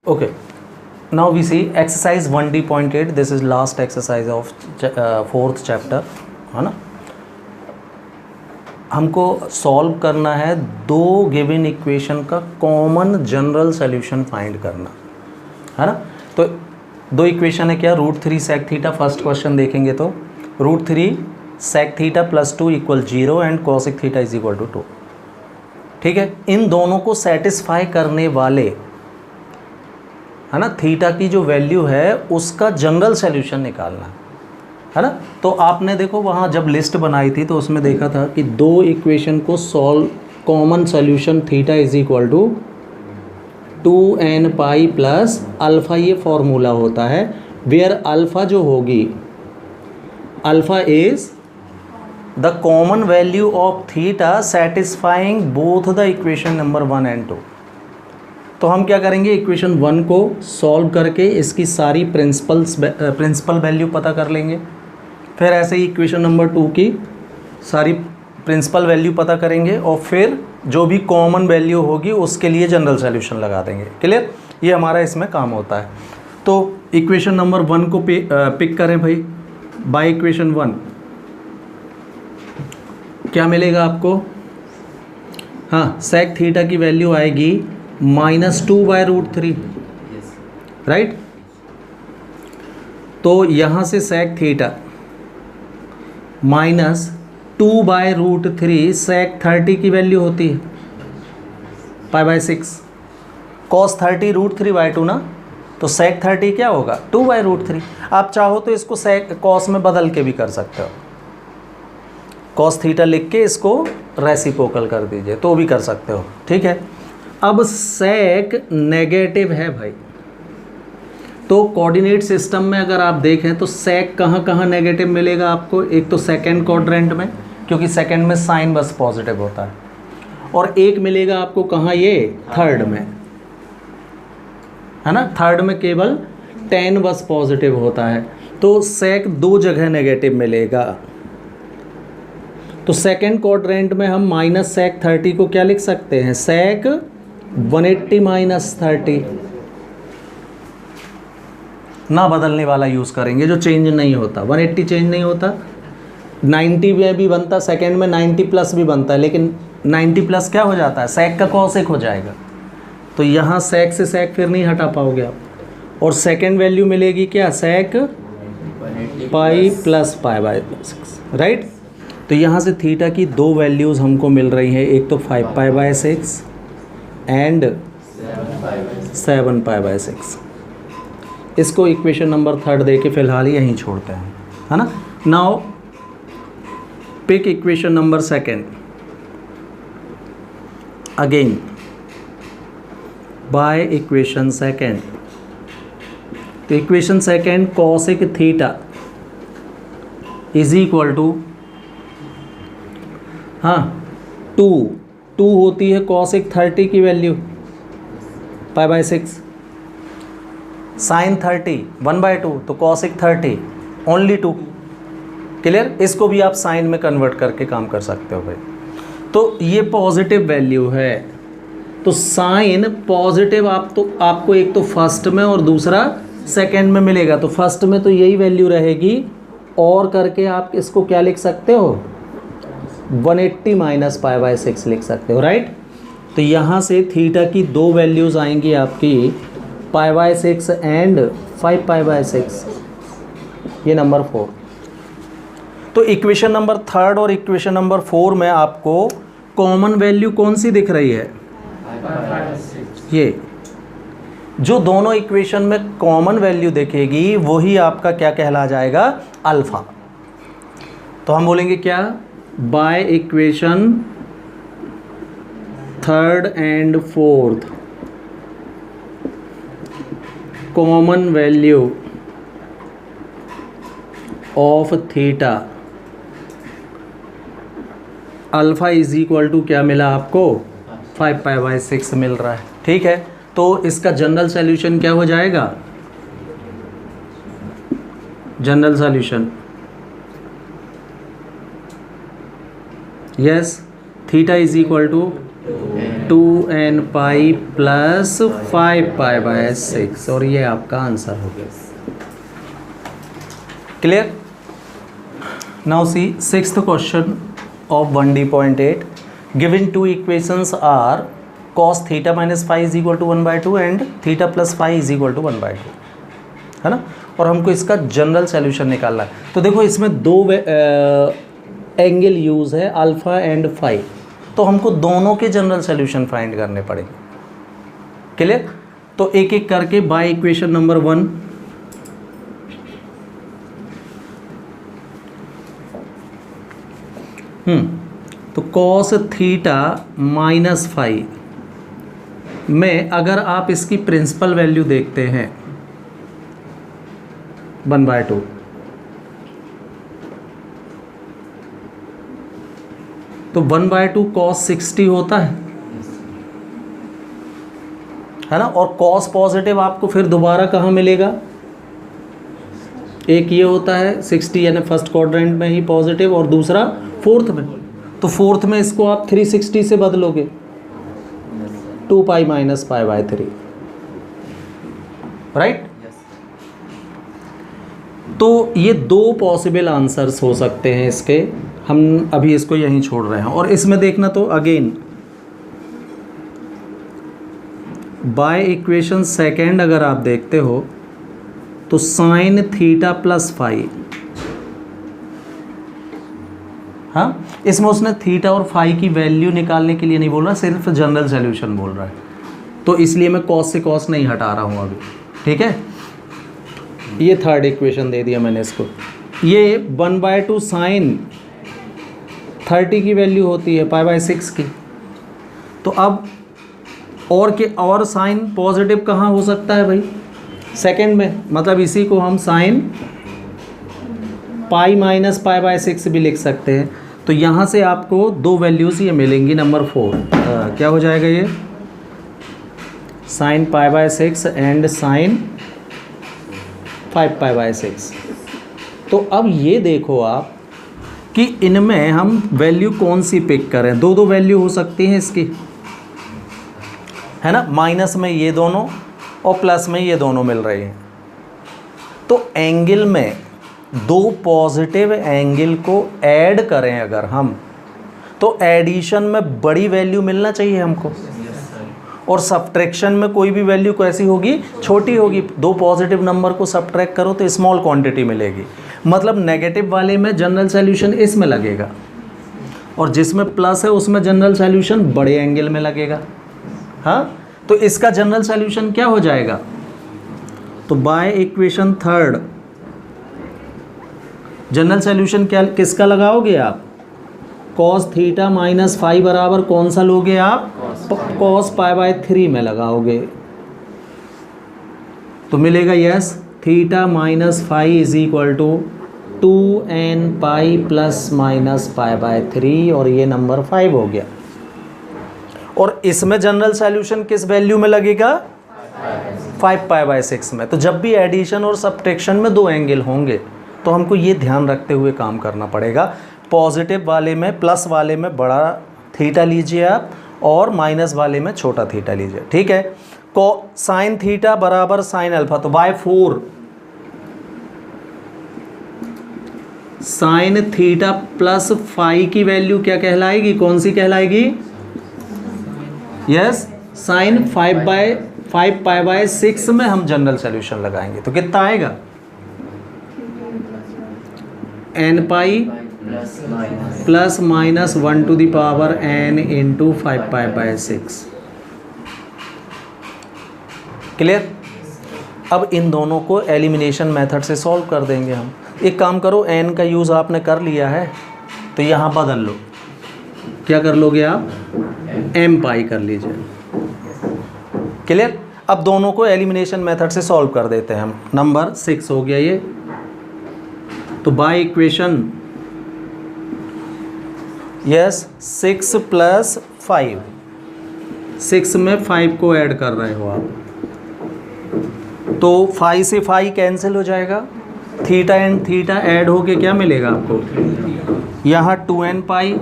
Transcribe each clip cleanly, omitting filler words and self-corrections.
Okay, now we see exercise 1D.8. This is last exercise of fourth chapter, है ना। हमको solve करना है दो गिवन इक्वेशन का कॉमन जनरल सॉल्यूशन फाइंड करना है ना। तो दो इक्वेशन है क्या, √3 sec थीटा, फर्स्ट क्वेश्चन देखेंगे तो √3 sec theta + 2 = 0 and cosec theta = 2। ठीक है, इन दोनों को सेटिस्फाई करने वाले है ना थीटा की जो वैल्यू है उसका जनरल सॉल्यूशन निकालना है ना। तो आपने देखो वहाँ जब लिस्ट बनाई थी तो उसमें देखा था कि दो इक्वेशन को solve common solution theta = 2n pi plus alpha, ये फॉर्मूला होता है वेयर अल्फ़ा जो होगी, alpha is the common value of theta satisfying both the equation number 1 and 2। तो हम क्या करेंगे, इक्वेशन 1 को सॉल्व करके इसकी सारी प्रिंसिपल वैल्यू पता कर लेंगे, फिर ऐसे ही इक्वेशन नंबर 2 की सारी प्रिंसिपल वैल्यू पता करेंगे और फिर जो भी कॉमन वैल्यू होगी उसके लिए जनरल सॉल्यूशन लगा देंगे। क्लियर, ये हमारा इसमें काम होता है। तो इक्वेशन नंबर 1 को पिक करें भाई। बाय इक्वेशन 1 क्या मिलेगा आपको, हाँ सेक थीटा की वैल्यू आएगी -2/√3, राइट। तो यहाँ से सेक थीटा -2/√3 सेक 30 की वैल्यू होती है π/6, cos 30 √3/2 ना, तो सेक 30 क्या होगा 2/√3। आप चाहो तो इसको सेक cos में बदल के भी कर सकते हो, cos थीटा लिख के इसको रेसिप्रोकल कर दीजिए तो भी कर सकते हो, ठीक है। अब सेक नेगेटिव है भाई, तो कोऑर्डिनेट सिस्टम में अगर आप देखें तो सेक कहाँ कहाँ नेगेटिव मिलेगा आपको, एक तो सेकंड क्वाड्रेंट में क्योंकि सेकंड में साइन बस पॉजिटिव होता है, और एक मिलेगा आपको कहाँ, ये थर्ड में है ना। थर्ड में केवल tan बस पॉजिटिव होता है, तो सेक दो जगह नेगेटिव मिलेगा। तो सेकंड क्वाड्रेंट में हम -sec30 को क्या लिख सकते हैं, सेक 180 - 30 ना बदलने वाला यूज़ करेंगे जो चेंज नहीं होता। 180 चेंज नहीं होता, 90 में भी बनता, सेकंड में 90+ भी बनता है, लेकिन 90+ क्या हो जाता है, सेक का cosec हो जाएगा। तो यहाँ सेक से सेक फिर नहीं हटा पाओगे आप, और सेकंड वैल्यू मिलेगी क्या, सेक पाई + π/6, राइट। तो यहाँ से थीटा की दो वैल्यूज़ हमको मिल रही हैं, एक तो 5π/6 एंड 7π/6। इसको इक्वेशन नंबर 3 दे के फिलहाल यहीं छोड़ते हैं, है ना। Now pick equation number 2 again by equation 2। तो इक्वेशन 2 cosec थीटा = हाँ 2 होती है cosec 30 की वैल्यू π/6, sin 30 1/2, तो cosec 30 ओनली 2। क्लियर, इसको भी आप साइन में कन्वर्ट करके काम कर सकते हो भाई। तो ये पॉजिटिव वैल्यू है, तो साइन पॉजिटिव आपको एक तो फर्स्ट में और दूसरा सेकंड में मिलेगा। तो फर्स्ट में तो यही वैल्यू रहेगी, और करके आप इसको क्या लिख सकते हो, 180 - π/6 लिख सकते हो, राइट। तो यहाँ से थीटा की दो वैल्यूज़ आएंगी आपकी π/6 एंड 5π/6, ये नंबर 4। तो इक्वेशन नंबर 3 और इक्वेशन नंबर 4 में आपको कॉमन वैल्यू कौन सी दिख रही है, ये जो दोनों इक्वेशन में कॉमन वैल्यू दिखेगी वही आपका क्या कहला जाएगा, अल्फ़ा। तो हम बोलेंगे क्या, by equation 3rd and 4th common value of theta alpha = क्या मिला आपको, 5π/6 मिल रहा है, ठीक है। तो इसका जनरल सॉल्यूशन क्या हो जाएगा, general solution yes theta = 2n pi plus 5π/6 और ये आपका आंसर हो गया। Clear? Now C sixth question of 1D.8 given two equations are cos theta minus phi is equal to 1/2 and theta plus phi is equal to 1/2, है ना। और हमको इसका जनरल सॉल्यूशन निकालना है। तो देखो इसमें दो एंगल यूज़ है अल्फ़ा एंड फाई, तो हमको दोनों के जनरल सॉल्यूशन फाइंड करने पड़ेंगे। क्लियर? तो एक एक करके बाय इक्वेशन नंबर 1 तो कॉस थीटा माइनस फाई में अगर आप इसकी प्रिंसिपल वैल्यू देखते हैं 1/2, तो 1/2 कॉस 60 होता है ना। और कॉस पॉजिटिव आपको फिर दोबारा कहाँ मिलेगा? एक ये होता है 60 यानी फर्स्ट क्वाड्रेंट में ही पॉजिटिव और दूसरा फोर्थ में। तो फोर्थ में इसको आप 360 से बदलोगे 2π - π/3, राइट। तो ये दो पॉसिबल आंसर्स हो सकते हैं इसके, हम अभी इसको यहीं छोड़ रहे हैं। और इसमें देखना तो अगेन बाय इक्वेशन सेकेंड अगर आप देखते हो तो साइन थीटा प्लस फाई, हाँ इसमें उसने थीटा और फाई की वैल्यू निकालने के लिए नहीं बोल रहा, सिर्फ जनरल सॉल्यूशन बोल रहा है। तो इसलिए मैं कॉस से कॉस नहीं हटा रहा हूँ अभी, ठीक है। ये थर्ड इक्वेशन दे दिया मैंने इसको। ये 1/2 साइन 30 की वैल्यू होती है π/6 की। तो अब और साइन पॉजिटिव कहाँ हो सकता है भाई? सेकंड में, मतलब इसी को हम साइन π - π/6 भी लिख सकते हैं। तो यहाँ से आपको दो वैल्यूज़ ये मिलेंगी। नंबर 4 क्या हो जाएगा? ये साइन π/6 एंड साइन 5π/6। तो अब ये देखो आप कि इनमें हम वैल्यू कौन सी पिक करें। दो दो वैल्यू हो सकती हैं इसकी, है ना। माइनस में ये दोनों और प्लस में ये दोनों मिल रहे हैं। तो एंगल में दो पॉजिटिव एंगल को ऐड करें अगर हम, तो एडिशन में बड़ी वैल्यू मिलना चाहिए हमको, और सब्ट्रैक्शन में कोई भी वैल्यू कैसी होगी? छोटी होगी। दो पॉजिटिव नंबर को सब्ट्रैक्ट करो तो स्मॉल क्वांटिटी मिलेगी। मतलब नेगेटिव वाले में जनरल सॉल्यूशन इसमें लगेगा और जिसमें प्लस है उसमें जनरल सॉल्यूशन बड़े एंगल में लगेगा। हाँ, तो इसका जनरल सॉल्यूशन क्या हो जाएगा? तो by equation third general solution क्या किसका लगाओगे आप? कॉस थीटा माइनस फाई बराबर कौन सा लोगे आप? कॉस π/3 में लगाओगे तो मिलेगा yes theta minus phi is equal to 2n pi plus minus π/3 और ये नंबर 5 हो गया। और इसमें जनरल सॉल्यूशन किस वैल्यू में लगेगा? 5π/6 में। तो जब भी एडिशन और सब्ट्रैक्शन में दो एंगल होंगे तो हमको ये ध्यान रखते हुए काम करना पड़ेगा। पॉजिटिव वाले में, प्लस वाले में बड़ा थीटा लीजिए आप और माइनस वाले में छोटा थीटा लीजिए, ठीक है। को साइन थीटा बराबर साइन अल्फा, तो by 4 sine theta plus phi की वैल्यू क्या कहलाएगी? कौन सी कहलाएगी? यस साइन 5π/6 में हम जनरल सॉल्यूशन लगाएंगे तो कितना आएगा? n pi plus minus 1 to the power n into 5π/6। Clear? अब इन दोनों को एलिमिनेशन मेथड से सॉल्व कर देंगे हम। एक काम करो, n का यूज़ आपने कर लिया है तो यहाँ बदल लो। क्या कर लोगे आप? m पाई कर लीजिए। क्लियर? अब दोनों को एलिमिनेशन मेथड से सॉल्व कर देते हैं हम। नंबर 6 हो गया ये। तो बाय इक्वेशन यस 6 + 5, 6 में 5 को ऐड कर रहे हो आप तो 5 से 5 कैंसिल हो जाएगा। थीटा एंड थीटा ऐड होके क्या मिलेगा आपको? यहाँ 2n पाई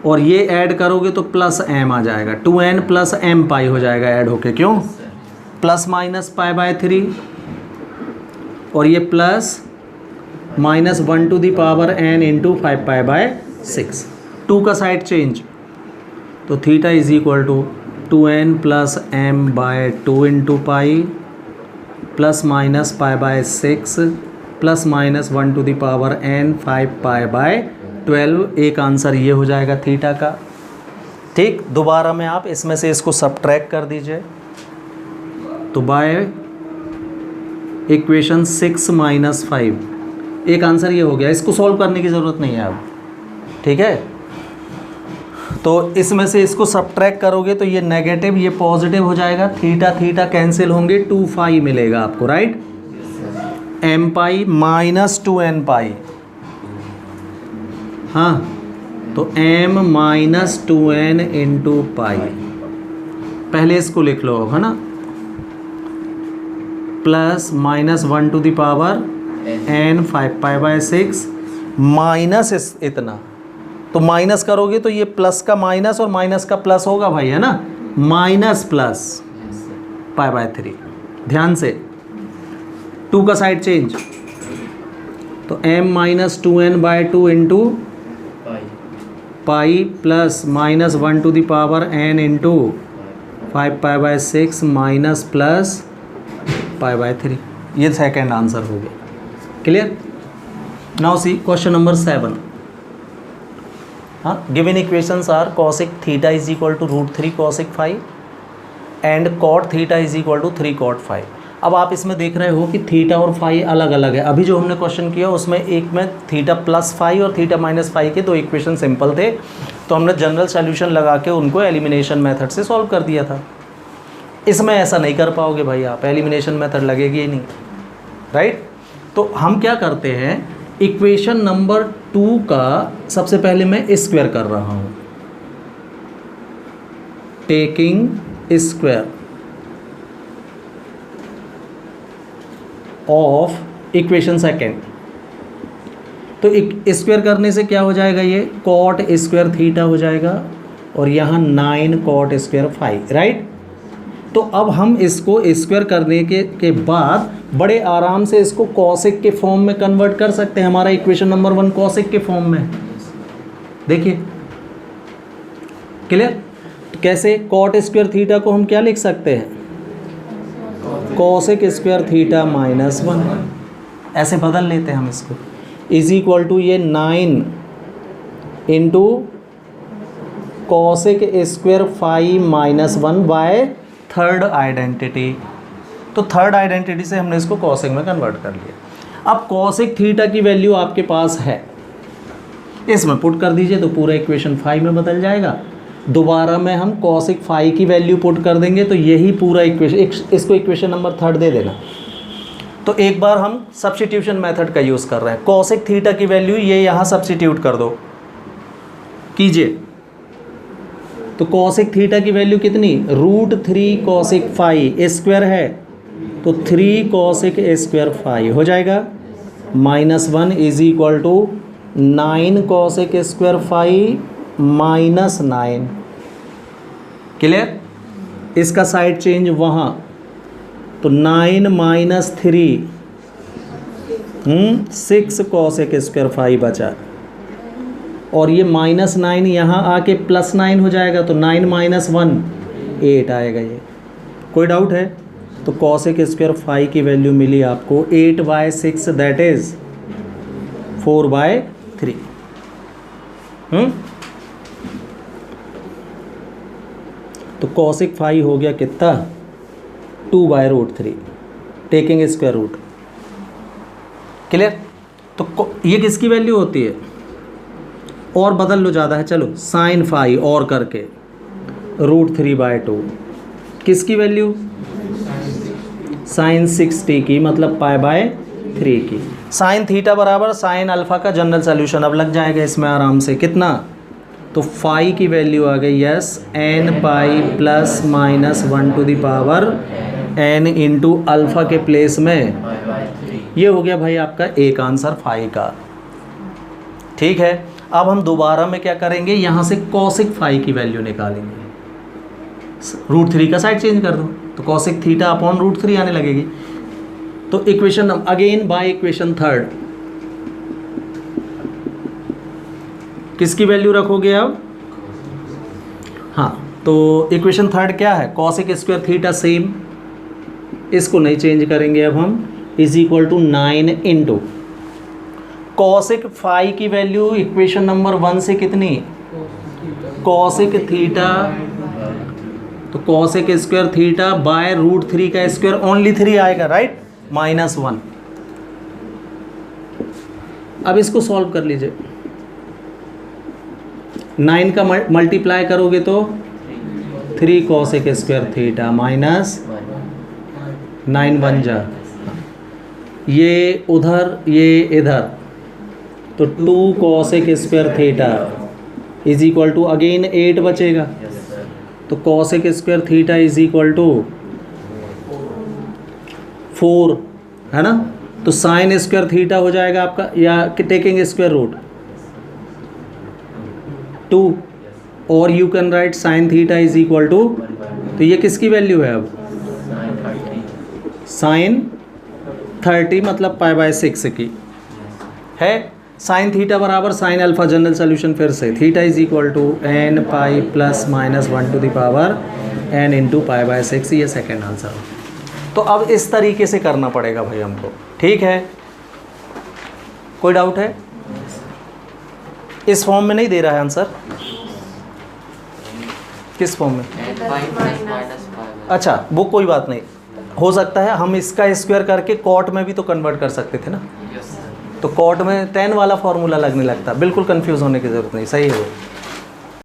और ये ऐड करोगे तो प्लस एम आ जाएगा, 2n प्लस एम पाई हो जाएगा ऐड होके, क्यों, प्लस माइनस पाई बाय 3 और ये plus minus 1 to the power n into 5 pi by 6, 2 का साइड चेंज, तो theta is equal to 2n plus m by 2 into pi plus minus pi by 6 plus minus 1 to the power n 5 pi by 12। एक answer ये हो जाएगा theta का। ठीक, दोबारा में आप इसमें से इसको सब्ट्रैक्ट कर दीजिए, तो बाय इक्वेशन 6 माइनस 5 एक आंसर ये हो गया। इसको सॉल्व करने की ज़रूरत नहीं है अब, ठीक है। तो इसमें से इसको सब्ट्रैक्ट करोगे तो ये नेगेटिव ये पॉजिटिव हो जाएगा, थीटा थीटा कैंसिल होंगे, 2 पाई मिलेगा आपको, right, m pi minus 2n pi, हाँ, तो m minus 2n into pi, पहले इसको लिख लो, है ना, plus minus 1 to the power n 5 pi by 6 minus इतना, तो माइनस करोगे तो ये प्लस का माइनस और माइनस का प्लस होगा भाई, है ना, माइनस प्लस पाई बाय 3, ध्यान से 2 का साइड चेंज, तो m minus 2n by 2 into pi plus minus 1 to the power n into 5 pi by 6 minus plus pi by 3, ये सेकेंड आंसर हो गया। Clear? Now see question number 7। हाँ, given equations are cosec theta is equal to √3 cosec phi and cot theta is equal to 3 cot phi। अब आप इसमें देख रहे हो कि थीटा और फाई अलग अलग है। अभी जो हमने क्वेश्चन किया उसमें एक में थीटा प्लस फाई और थीटा माइनस फाई के 2 इक्वेशन सिंपल थे, तो हमने जनरल सॉल्यूशन लगा के उनको एलिमिनेशन मेथड से सॉल्व कर दिया था। इसमें ऐसा नहीं कर पाओगे भाई आप, एलिमिनेशन मेथड लगेगी ही नहीं, राइट। तो हम क्या करते हैं, इक्वेशन नंबर 2 का सबसे पहले मैं स्क्वायर कर रहा हूँ, taking square of equation second. तो स्क्वायर करने से क्या हो जाएगा, ये कॉट स्क्वायर थीटा हो जाएगा और यहाँ 9 कॉट स्क्वायर फाई, राइट। तो अब हम इसको स्क्वायर करने के बाद बड़े आराम से इसको कॉसेक के फॉर्म में कन्वर्ट कर सकते हैं। हमारा इक्वेशन नंबर 1 कॉसेक के फॉर्म में, देखिए, क्लियर। तो कैसे, कॉट स्क्वायर थीटा को हम क्या लिख सकते हैं, कॉसेक स्क्वायर थीटा माइनस 1, ऐसे बदल लेते हैं हम इसको, इज इक्वल टू ये 9 into cosec square phi minus 1 by third identity. तो थर्ड आइडेंटिटी से हमने इसको कॉसेक में कन्वर्ट कर लिया। अब कॉसेक थीटा की वैल्यू आपके पास है, इसमें पुट कर दीजिए तो पूरा इक्वेशन 5 में बदल जाएगा। दोबारा में हम कॉसेक फाई की वैल्यू पुट कर देंगे तो यही पूरा इक्वेशन, इसको इक्वेशन नंबर 3 दे देना। तो एक बार हम सब्स्टिट्यूशन मेथड का यूज़ कर रहे हैं, कॉसेक थीटा की वैल्यू ये यहाँ सब्स्टिट्यूट कर दो, कीजिए। तो कॉसेक थीटा की वैल्यू कितनी, √3 कॉसेक फाई स्क्वायर है, तो 3 कॉसेक स्क्वायर फाई हो जाएगा, -1 is equal to 9 cosec square phi minus 9। Clear? इसका साइड चेंज वहाँ, तो 9 माइनस 3 6 कॉसेक स्क्वायर फाई बचा, और ये -9 यहाँ आके +9 हो जाएगा, तो 9 माइनस 1 8 आएगा। ये कोई डाउट है? तो कॉसेक स्क्वायर फाई की वैल्यू मिली आपको 8/6, दैट इज 4/3। तो कॉसेक फाई हो गया कितना, 2/√3 टेकिंग स्क्वायर रूट। क्लियर? तो ये किसकी वैल्यू होती है, और बदल लो, ज़्यादा है, चलो साइन फाई और करके √3/2 किसकी वैल्यू, साइन 60 की, मतलब π/3 की। साइन थीटा बराबर साइन अल्फ़ा का जनरल सॉल्यूशन अब लग जाएगा इसमें आराम से, कितना, तो फाई की वैल्यू आ गई, yes, n pi plus minus 1 to the power n into alpha के प्लेस में। ये हो गया भाई आपका एक आंसर फाई का। ठीक है, अब हम दोबारा में क्या करेंगे, यहाँ से कॉसिक फाई की वैल्यू निकालेंगे। √3 का साइड चेंज कर दो तो कॉसिक थीटा अपॉन √3 आने लगेगी। तो equation again by equation third किसकी वैल्यू रखोगे अब? हाँ, तो इक्वेशन थर्ड क्या है? कॉसिक स्क्वायर थीटा सेम, इसको नहीं चेंज करेंगे अब हम, is equal to 9 into cosec phi की वैल्यू इक्वेशन नंबर 1 से कितनी? कॉसिक थीटा, तो कॉसिक स्क्वायर थीटा बाय √3 का स्क्वायर ओनली 3 आएगा, राइट, -1। अब इसको सॉल्व कर लीजिए। 9 का मल्टीप्लाई करोगे तो 3 कॉसिक स्क्वायर थीटा माइनस 9 बन जा, ये उधर ये इधर, तो 2 cosec square theta is equal to again 8 बचेगा, तो cosec square theta is equal to 4, है ना। तो साइन स्क्वायर थीटा हो जाएगा आपका, या टेकिंग स्क्वायर रूट 2, और you can write sine theta is equal to, तो ये किसकी वैल्यू है अब? साइन 30 मतलब π/6 की है। साइन थीटा बराबर साइन अल्फा, जनरल सोल्यूशन फिर से, theta is equal to n pi plus minus 1 to the power n into π/6, ये सेकेंड आंसर हो। तो अब इस तरीके से करना पड़ेगा भाई हमको, ठीक है। कोई डाउट है? इस फॉर्म में नहीं दे रहा है आंसर, किस फॉर्म में? अच्छा, वो कोई बात नहीं, हो सकता है हम इसका स्क्वायर करके कॉट में भी तो कन्वर्ट कर सकते थे ना। तो कॉट में tan वाला फॉर्मूला लगने लगता, बिल्कुल कंफ्यूज होने की ज़रूरत नहीं, सही है वो।